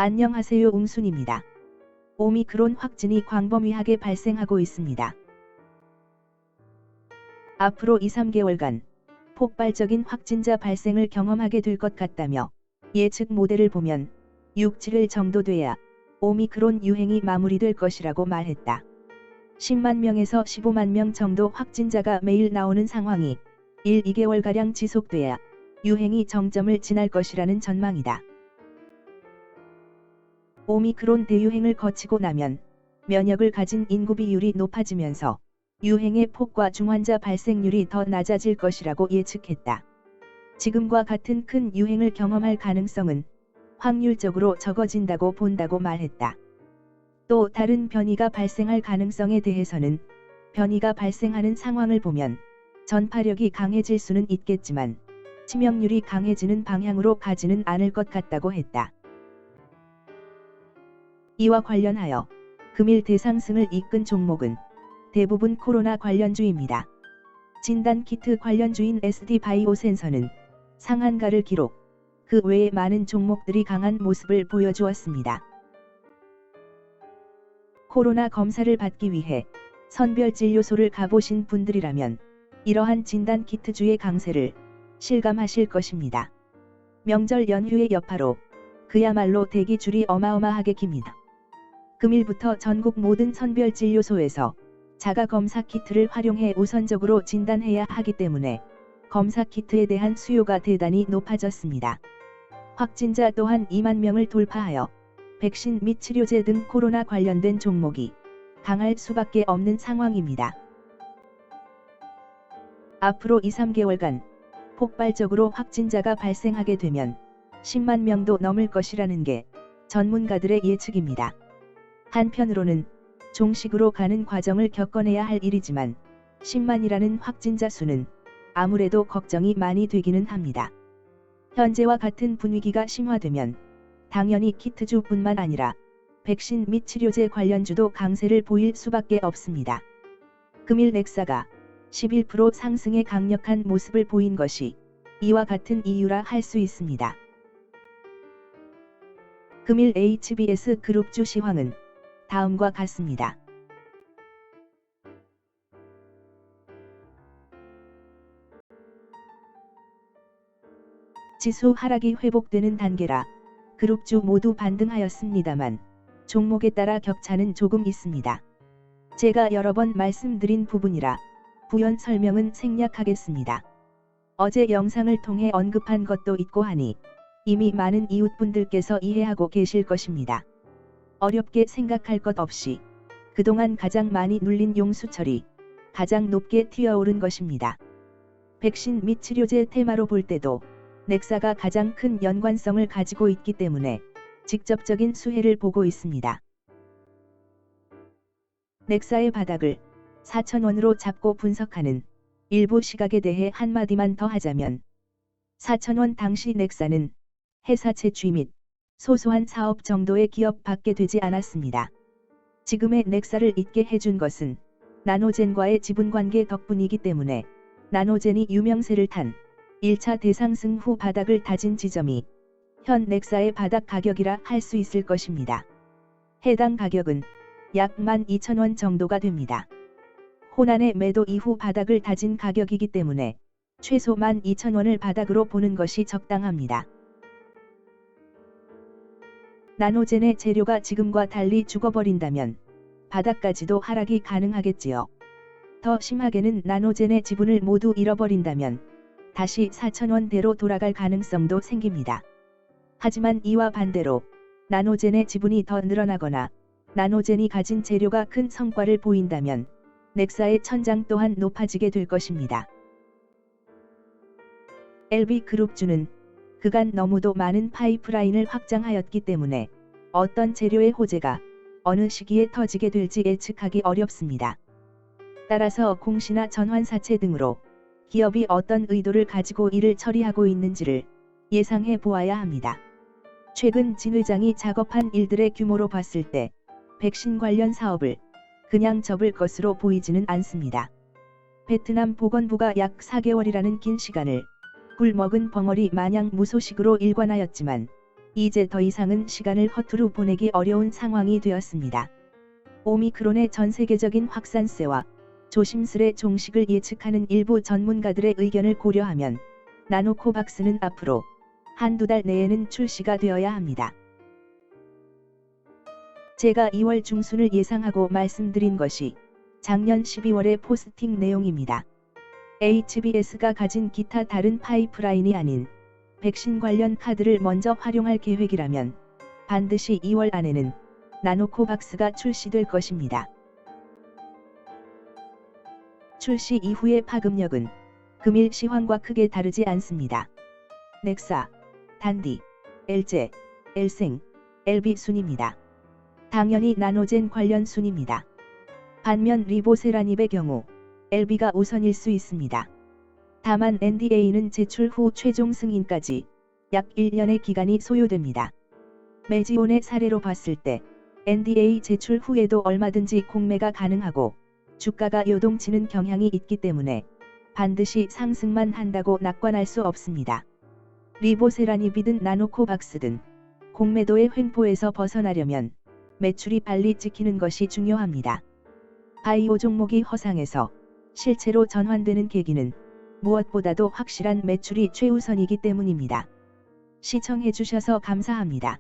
안녕하세요, 웅순입니다. 오미크론 확진이 광범위하게 발생하고 있습니다. 앞으로 2~3개월간 폭발적인 확진자 발생을 경험하게 될 것 같다며 예측 모델을 보면 6~7일 정도 돼야 오미크론 유행이 마무리될 것이라고 말했다. 10만 명에서 15만 명 정도 확진자가 매일 나오는 상황이 1~2개월가량 지속돼야 유행이 정점을 지날 것이라는 전망이다. 오미크론 대유행을 거치고 나면 면역을 가진 인구 비율이 높아지면서 유행의 폭과 중환자 발생률이 더 낮아질 것이라고 예측했다. 지금과 같은 큰 유행을 경험할 가능성은 확률적으로 적어진다고 본다고 말했다. 또 다른 변이가 발생할 가능성에 대해서는 변이가 발생하는 상황을 보면 전파력이 강해질 수는 있겠지만 치명률이 강해지는 방향으로 가지는 않을 것 같다고 했다. 이와 관련하여 금일 대상승을 이끈 종목은 대부분 코로나 관련주입니다. 진단키트 관련주인 SD바이오센서는 상한가를 기록, 그 외에 많은 종목들이 강한 모습을 보여주었습니다. 코로나 검사를 받기 위해 선별진료소를 가보신 분들이라면 이러한 진단키트주의 강세를 실감하실 것입니다. 명절 연휴의 여파로 그야말로 대기줄이 어마어마하게 깁니다. 금일부터 전국 모든 선별진료소에서 자가검사 키트를 활용해 우선적으로 진단해야 하기 때문에 검사 키트에 대한 수요가 대단히 높아졌습니다. 확진자 또한 2만 명을 돌파하여 백신 및 치료제 등 코로나 관련된 종목이 강할 수밖에 없는 상황입니다. 앞으로 2~3개월간 폭발적으로 확진자가 발생하게 되면 10만 명도 넘을 것이라는 게 전문가들의 예측입니다. 한편으로는 종식으로 가는 과정을 겪어내야 할 일이지만 10만이라는 확진자 수는 아무래도 걱정이 많이 되기는 합니다. 현재와 같은 분위기가 심화되면 당연히 키트주뿐만 아니라 백신 및 치료제 관련주도 강세를 보일 수밖에 없습니다. 금일 넥사가 11% 상승의 강력한 모습을 보인 것이 이와 같은 이유라 할 수 있습니다. 금일 HBS 그룹주 시황은 다음과 같습니다. 지수 하락이 회복되는 단계라 그룹주 모두 반등하였습니다만 종목에 따라 격차는 조금 있습니다. 제가 여러 번 말씀드린 부분이라 부연 설명은 생략하겠습니다. 어제 영상을 통해 언급한 것도 있고 하니 이미 많은 이웃분들께서 이해하고 계실 것입니다. 어렵게 생각할 것 없이 그동안 가장 많이 눌린 용수철이 가장 높게 튀어오른 것입니다. 백신 및 치료제 테마로 볼 때도 넥사가 가장 큰 연관성을 가지고 있기 때문에 직접적인 수혜를 보고 있습니다. 넥사의 바닥을 4,000원으로 잡고 분석하는 일부 시각에 대해 한마디만 더 하자면 4,000원 당시 넥사는 회사 채취 및 소소한 사업 정도의 기업밖에 되지 않았습니다. 지금의 넥사를 있게 해준 것은 나노젠과의 지분관계 덕분이기 때문에 나노젠이 유명세를 탄 1차 대상승 후 바닥을 다진 지점이 현 넥사의 바닥 가격이라 할 수 있을 것입니다. 해당 가격은 약 12,000원 정도가 됩니다. 호난의 매도 이후 바닥을 다진 가격이기 때문에 최소 12,000원을 바닥으로 보는 것이 적당합니다. 나노젠의 재료가 지금과 달리 죽어버린다면 바닥까지도 하락이 가능하겠지요. 더 심하게는 나노젠의 지분을 모두 잃어버린다면 다시 4,000원대로 돌아갈 가능성도 생깁니다. 하지만 이와 반대로 나노젠의 지분이 더 늘어나거나 나노젠이 가진 재료가 큰 성과를 보인다면 넥사의 천장 또한 높아지게 될 것입니다. LB그룹주는 그간 너무도 많은 파이프라인을 확장하였기 때문에 어떤 재료의 호재가 어느 시기에 터지게 될지 예측하기 어렵습니다. 따라서 공시나 전환사채 등으로 기업이 어떤 의도를 가지고 이를 처리하고 있는지를 예상해 보아야 합니다. 최근 진 회장이 작업한 일들의 규모로 봤을 때 백신 관련 사업을 그냥 접을 것으로 보이지는 않습니다. 베트남 보건부가 약 4개월이라는 긴 시간을 굴 먹은 벙어리 마냥 무소식으로 일관하였지만 이제 더 이상은 시간을 허투루 보내기 어려운 상황이 되었습니다. 오미크론의 전 세계적인 확산세와 조심스레 종식을 예측하는 일부 전문가들의 의견을 고려하면 나노코박스는 앞으로 한두 달 내에는 출시가 되어야 합니다. 제가 2월 중순을 예상하고 말씀드린 것이 작년 12월의 포스팅 내용입니다. HBS가 가진 기타 다른 파이프라인이 아닌 백신 관련 카드를 먼저 활용할 계획이라면 반드시 2월 안에는 나노코박스가 출시될 것입니다. 출시 이후의 파급력은 금일 시황과 크게 다르지 않습니다. 넥사, 단디, 엘제, 엘생, LB 순입니다. 당연히 나노젠 관련 순입니다. 반면 리보세라닙의 경우 LB가 우선일 수 있습니다. 다만 NDA는 제출 후 최종 승인까지 약 1년의 기간이 소요됩니다. 메지온의 사례로 봤을 때 NDA 제출 후에도 얼마든지 공매가 가능하고 주가가 요동치는 경향이 있기 때문에 반드시 상승만 한다고 낙관할 수 없습니다. 리보세라닙이든 나노코박스든 공매도의 횡포에서 벗어나려면 매출이 빨리 찍히는 것이 중요합니다. 바이오 종목이 허상에서 실체로 전환되는 계기는 무엇보다도 확실한 매출이 최우선이기 때문입니다. 시청해주셔서 감사합니다.